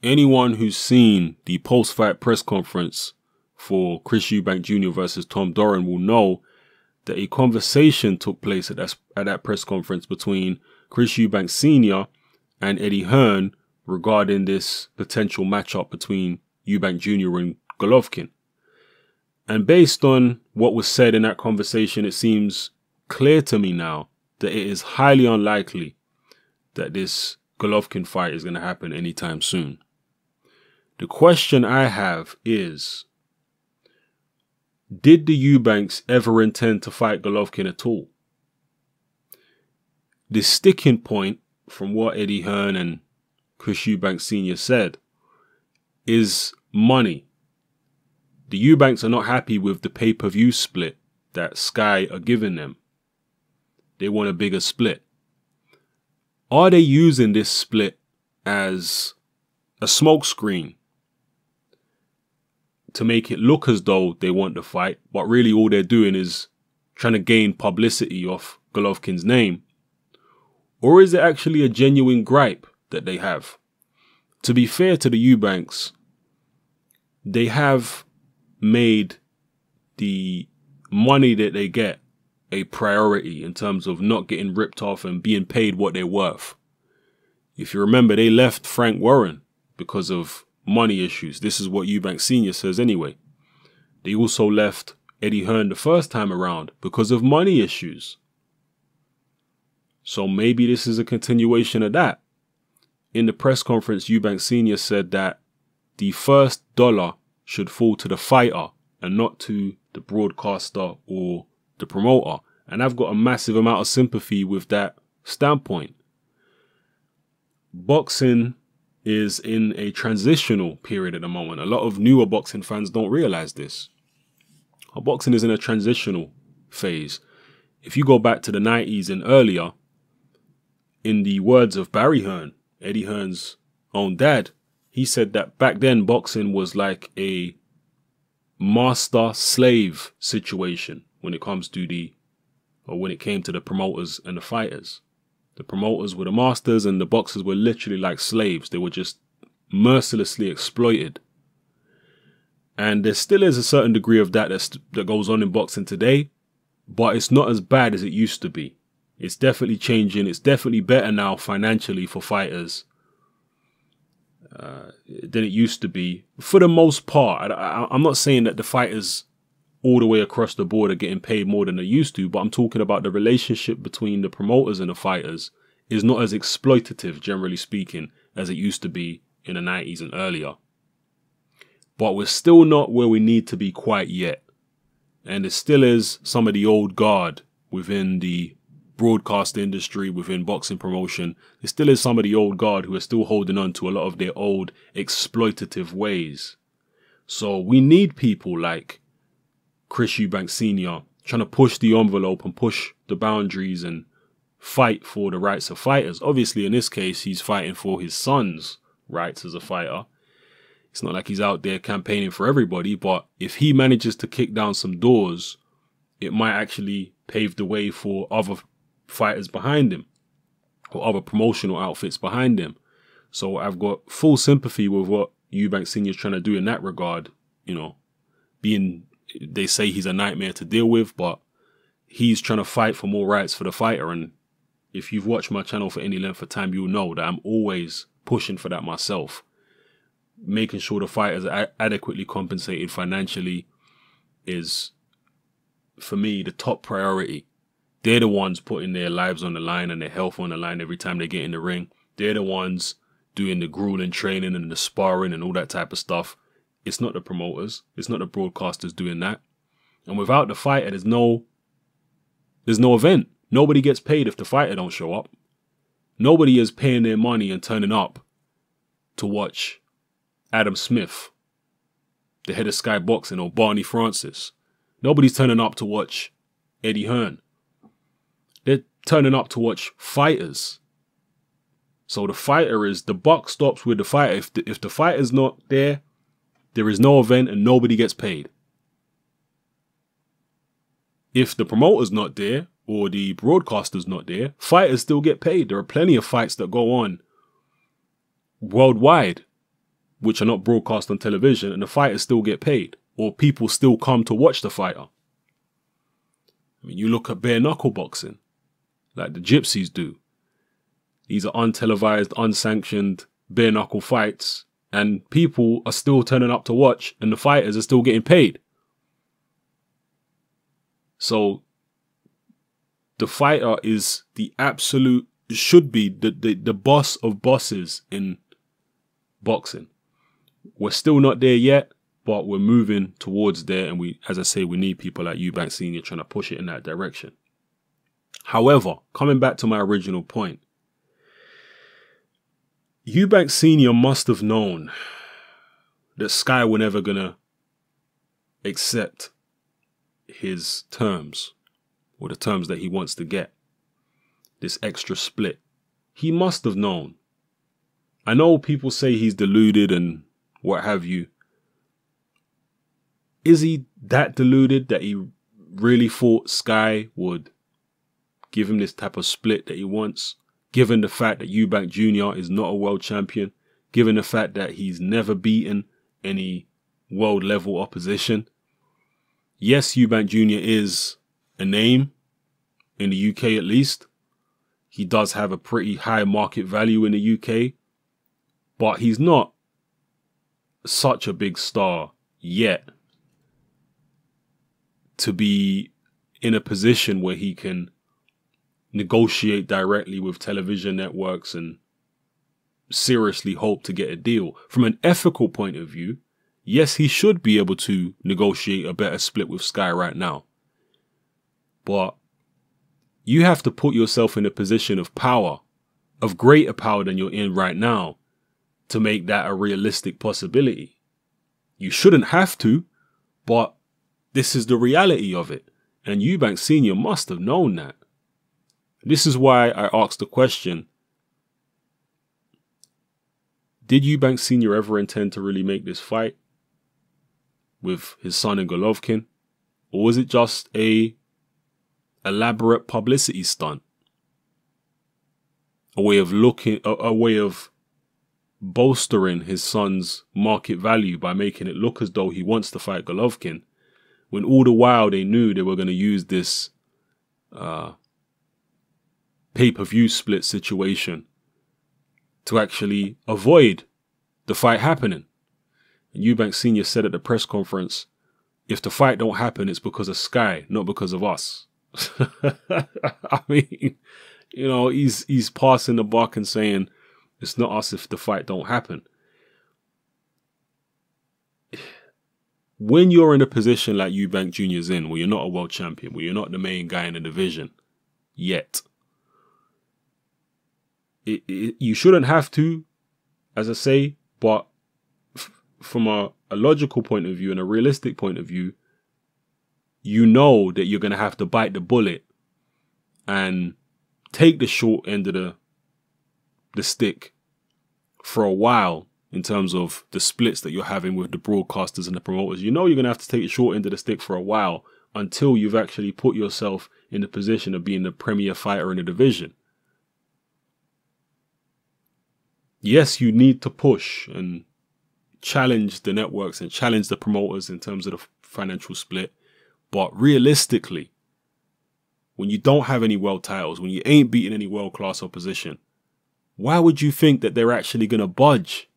anyone who's seen the post-fight press conference for Chris Eubank Jr. versus Tom Doran will know that a conversation took place at that press conference between Chris Eubank Sr. and Eddie Hearn regarding this potential matchup between Eubank Jr. and Golovkin. And based on what was said in that conversation, it seems clear to me now that it is highly unlikely that this Golovkin fight is going to happen anytime soon. The question I have is, did the Eubanks ever intend to fight Golovkin at all? The sticking point from what Eddie Hearn and Chris Eubank Sr. said is money. The Eubanks are not happy with the pay-per-view split that Sky are giving them. They want a bigger split. Are they using this split as a smokescreen to make it look as though they want the fight, but really all they're doing is trying to gain publicity off Golovkin's name? Or is it actually a genuine gripe that they have? To be fair to the Eubanks, they have made the money that they get a priority in terms of not getting ripped off and being paid what they're worth. If you remember, they left Frank Warren because of money issues. This is what Eubank Sr. says anyway. They also left Eddie Hearn the first time around because of money issues. So maybe this is a continuation of that. In the press conference, Eubank Sr. said that the first dollar should fall to the fighter and not to the broadcaster or the promoter. And I've got a massive amount of sympathy with that standpoint. Boxing is in a transitional period at the moment. A lot of newer boxing fans don't realize this. Boxing is in a transitional phase. If you go back to the 90s and earlier, in the words of Barry Hearn, Eddie Hearn's own dad, he said that back then boxing was like a master-slave situation when it comes to when it came to the promoters and the fighters. The promoters were the masters and the boxers were literally like slaves. They were just mercilessly exploited. And there still is a certain degree of that that goes on in boxing today, but it's not as bad as it used to be. It's definitely changing. It's definitely better now financially for fighters than it used to be. For the most part, I'm not saying that the fighters all the way across the board are getting paid more than they used to, but I'm talking about the relationship between the promoters and the fighters is not as exploitative, generally speaking, as it used to be in the 90s and earlier. But we're still not where we need to be quite yet. And there still is some of the old guard within the broadcast industry, within boxing promotion. There still is some of the old guard who are still holding on to a lot of their old exploitative ways. So we need people like Chris Eubank Sr. trying to push the envelope and push the boundaries and fight for the rights of fighters. Obviously, in this case, he's fighting for his son's rights as a fighter. It's not like he's out there campaigning for everybody, but if he manages to kick down some doors, it might actually pave the way for other fighters behind him or other promotional outfits behind him. So I've got full sympathy with what Eubank Sr. is trying to do in that regard. You know, they say he's a nightmare to deal with, but he's trying to fight for more rights for the fighter. And if you've watched my channel for any length of time, you'll know that I'm always pushing for that myself. Making sure the fighters are adequately compensated financially is, for me, the top priority. They're the ones putting their lives on the line and their health on the line every time they get in the ring. They're the ones doing the grueling training and the sparring and all that type of stuff. It's not the promoters. It's not the broadcasters doing that. And without the fighter, there's no event. Nobody gets paid if the fighter don't show up. Nobody is paying their money and turning up to watch Adam Smith, the head of Sky Boxing, or Barney Francis. Nobody's turning up to watch Eddie Hearn. They're turning up to watch fighters. So the buck stops with the fighter. If the fighter's not there, there is no event and nobody gets paid. If the promoter's not there or the broadcaster's not there, fighters still get paid. There are plenty of fights that go on worldwide which are not broadcast on television, and the fighters still get paid, or people still come to watch the fighter. I mean, you look at bare knuckle boxing, like the gypsies do. These are untelevised, unsanctioned bare knuckle fights, and people are still turning up to watch, and the fighters are still getting paid. So the fighter is the absolute, should be the boss of bosses in boxing. We're still not there yet, but we're moving towards there. And we, as I say, we need people like Eubank Sr. trying to push it in that direction. However, coming back to my original point, Eubank Sr. must have known that Sky were never going to accept his terms, or the terms that he wants to get, this extra split. He must have known. I know people say he's deluded and what have you. Is he that deluded that he really thought Sky would give him this type of split that he wants, given the fact that Eubank Jr. is not a world champion, given the fact that he's never beaten any world level opposition? Yes, Eubank Jr. is a name in the UK at least. He does have a pretty high market value in the UK, but he's not such a big star yet to be in a position where he can negotiate directly with television networks and seriously hope to get a deal. From an ethical point of view, yes, he should be able to negotiate a better split with Sky right now. But you have to put yourself in a position of power, of greater power than you're in right now, to make that a realistic possibility. You shouldn't have to, but this is the reality of it. And Eubank Sr. must have known that. This is why I asked the question, did Eubank Sr. ever intend to really make this fight with his son in Golovkin? Or was it just a elaborate publicity stunt? A way of bolstering his son's market value by making it look as though he wants to fight Golovkin, when all the while they knew they were going to use this pay-per-view split situation to actually avoid the fight happening. And Eubank Sr. said at the press conference, if the fight don't happen, it's because of Sky, not because of us. I mean, you know, he's passing the buck and saying it's not us if the fight don't happen. When you're in a position like Eubank Jr.'s in, where you're not a world champion, where you're not the main guy in the division yet, you shouldn't have to, as I say, but from a logical point of view and a realistic point of view, you know that you're going to have to bite the bullet and take the short end of the stick for a while in terms of the splits that you're having with the broadcasters and the promoters. You know you're going to have to take the short end of the stick for a while until you've actually put yourself in the position of being the premier fighter in the division. Yes, you need to push and challenge the networks and challenge the promoters in terms of the financial split. But realistically, when you don't have any world titles, when you ain't beating any world-class opposition, why would you think that they're actually going to budge?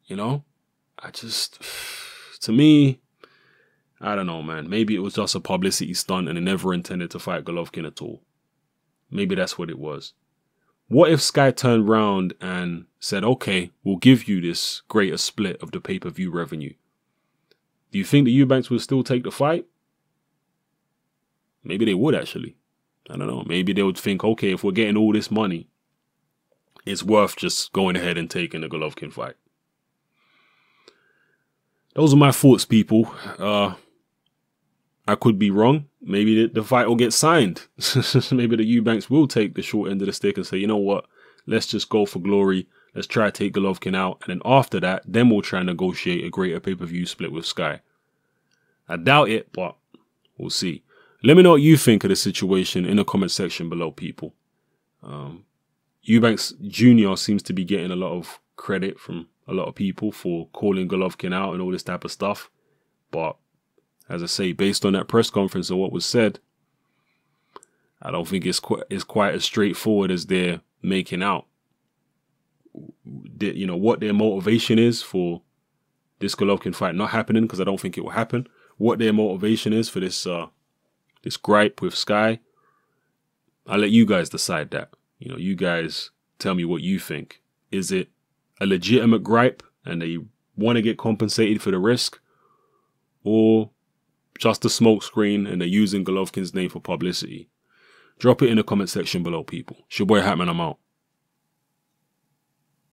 You know, to me, I don't know, man. Maybe it was just a publicity stunt and they never intended to fight Golovkin at all. Maybe that's what it was. What if Sky turned round and said, okay, we'll give you this greater split of the pay-per-view revenue? Do you think the Eubanks would still take the fight? Maybe they would, actually. I don't know. Maybe they would think, okay, if we're getting all this money, it's worth just going ahead and taking the Golovkin fight. Those are my thoughts, people. I could be wrong. Maybe the fight will get signed. Maybe the Eubanks will take the short end of the stick and say, you know what, let's just go for glory. Let's try to take Golovkin out. And then after that, then we'll try and negotiate a greater pay-per-view split with Sky. I doubt it, but we'll see. Let me know what you think of the situation in the comment section below, people. Eubanks Jr. seems to be getting a lot of credit from a lot of people for calling Golovkin out and all this type of stuff. But as I say, based on that press conference and what was said, I don't think it's quite as straightforward as they're making out. You know, what their motivation is for this Golovkin fight not happening, because I don't think it will happen. What their motivation is for this this gripe with Sky, I'll let you guys decide that. You know, you guys tell me what you think. Is it a legitimate gripe and they want to get compensated for the risk, or just a smokescreen and they're using Golovkin's name for publicity? Drop it in the comment section below, people. It's your boy Hatman, I'm out.